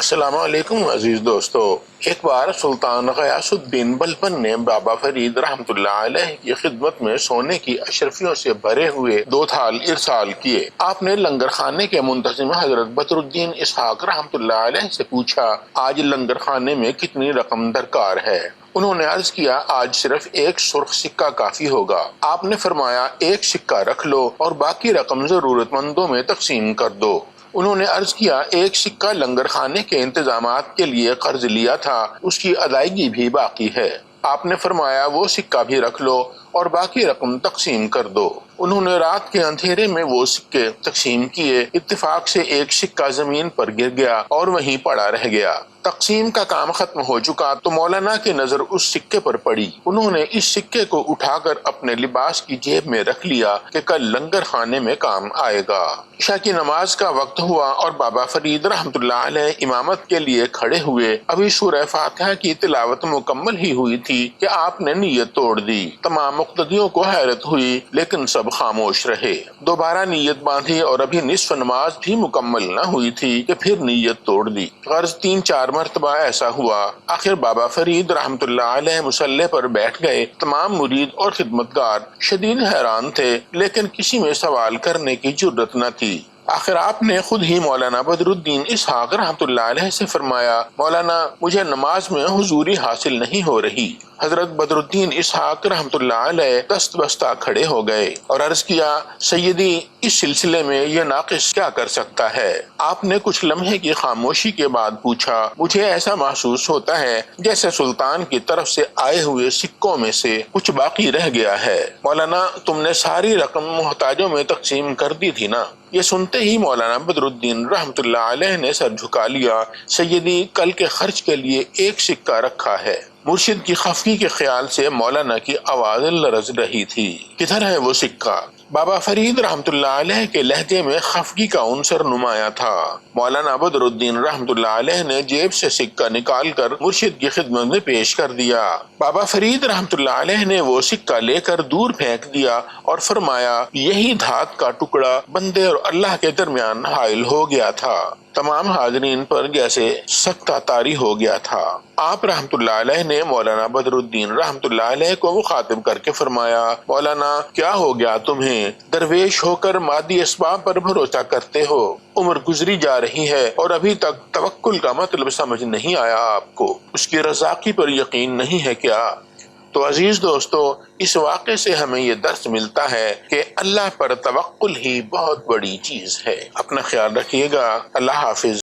السلام علیکم عزیز دوستو۔ ایک بار سلطان غیاث الدین بلبن نے بابا فرید رحمۃ اللہ علیہ کی خدمت میں سونے کی اشرفیوں سے بھرے ہوئے 2 تھال ارسال کیے۔ آپ نے لنگر خانے کے منتظم حضرت بدر الدین اسحاق رحمۃ اللہ علیہ سے پوچھا، آج لنگر خانے میں کتنی رقم درکار ہے؟ انہوں نے عرض کیا، آج صرف 1 سرخ سکہ کافی ہوگا۔ آپ نے فرمایا، 1 سکہ رکھ لو اور باقی رقم ضرورت مندوں میں تقسیم کر دو۔ انہوں نے عرض کیا، 1 سکہ لنگر خانے کے انتظامات کے لیے قرض لیا تھا، اس کی ادائیگی بھی باقی ہے۔ آپ نے فرمایا، وہ سکہ بھی رکھ لو اور باقی رقم تقسیم کر دو۔ انہوں نے رات کے اندھیرے میں وہ سکے تقسیم کیے۔ اتفاق سے 1 سکہ زمین پر گر گیا اور وہیں پڑا رہ گیا۔ تقسیم کا کام ختم ہو چکا تو مولانا کی نظر اس سکے پر پڑی۔ انہوں نے اس سکے کو اٹھا کر اپنے لباس کی جیب میں رکھ لیا کہ کل لنگر خانے میں کام آئے گا۔ عشاء کی نماز کا وقت ہوا اور بابا فرید رحمۃ اللہ علیہ امامت کے لیے کھڑے ہوئے۔ ابھی سورہ فاتحہ کی تلاوت مکمل ہی ہوئی تھی کہ آپ نے نیت توڑ دی۔ تمام مقتدیوں کو حیرت ہوئی، لیکن سب خاموش رہے۔ دوبارہ نیت باندھی اور ابھی نصف نماز بھی مکمل نہ ہوئی تھی کہ پھر نیت توڑ دی۔ غرض 3-4 مرتبہ ایسا ہوا۔ آخر بابا فرید رحمۃ اللہ علیہ مصلی پر بیٹھ گئے۔ تمام مرید اور خدمتگار شدید حیران تھے، لیکن کسی میں سوال کرنے کی جرأت نہ تھی۔ آخر آپ نے خود ہی مولانا بدر الدین اسحاق رحمۃ اللہ علیہ سے فرمایا، مولانا مجھے نماز میں حضوری حاصل نہیں ہو رہی۔ حضرت بدر الدین اسحاق رحمۃ اللہ علیہ دست بستہ کھڑے ہو گئے اور عرض کیا، سیدی اس سلسلے میں یہ ناقص کیا کر سکتا ہے؟ آپ نے کچھ لمحے کی خاموشی کے بعد پوچھا، مجھے ایسا محسوس ہوتا ہے جیسے سلطان کی طرف سے آئے ہوئے سکوں میں سے کچھ باقی رہ گیا ہے۔ مولانا تم نے ساری رقم محتاجوں میں تقسیم کر دی تھی نا؟ یہ سنتے ہی مولانا بدر الدین رحمۃ اللہ علیہ نے سر جھکا لیا، سیدی کل کے خرچ کے لیے 1 سکہ رکھا ہے۔ مرشد کی خفگی کے خیال سے مولانا کی آواز لرز رہی تھی۔ کدھر ہے وہ سکہ؟ بابا فرید رحمۃ اللہ علیہ کے لہجے میں خفگی کا عنصر نمایاں تھا۔ مولانا بدر الدین رحمۃ اللہ علیہ نے جیب سے سکہ نکال کر مرشد کی خدمت میں پیش کر دیا۔ بابا فرید رحمۃ اللہ علیہ نے وہ سکہ لے کر دور پھینک دیا اور فرمایا، یہی دھات کا ٹکڑا بندے اور اللہ کے درمیان حائل ہو گیا تھا۔ تمام حاضرین پر جیسے سکتہ طاری ہو گیا تھا۔ آپ رحمۃ اللہ علیہ نے مولانا بدر الدین رحمۃ اللہ علیہ کو مخاطب کر کے فرمایا، مولانا کیا ہو گیا تمہیں؟ درویش ہو کر مادی اسباب پر بھروسہ کرتے ہو۔ عمر گزری جا رہی ہے اور ابھی تک توکل کا مطلب سمجھ نہیں آیا آپ کو؟ اس کی رضاقی پر یقین نہیں ہے کیا؟ تو عزیز دوستو، اس واقعے سے ہمیں یہ درس ملتا ہے کہ اللہ پر توکل ہی بہت بڑی چیز ہے۔ اپنا خیال رکھیے گا۔ اللہ حافظ۔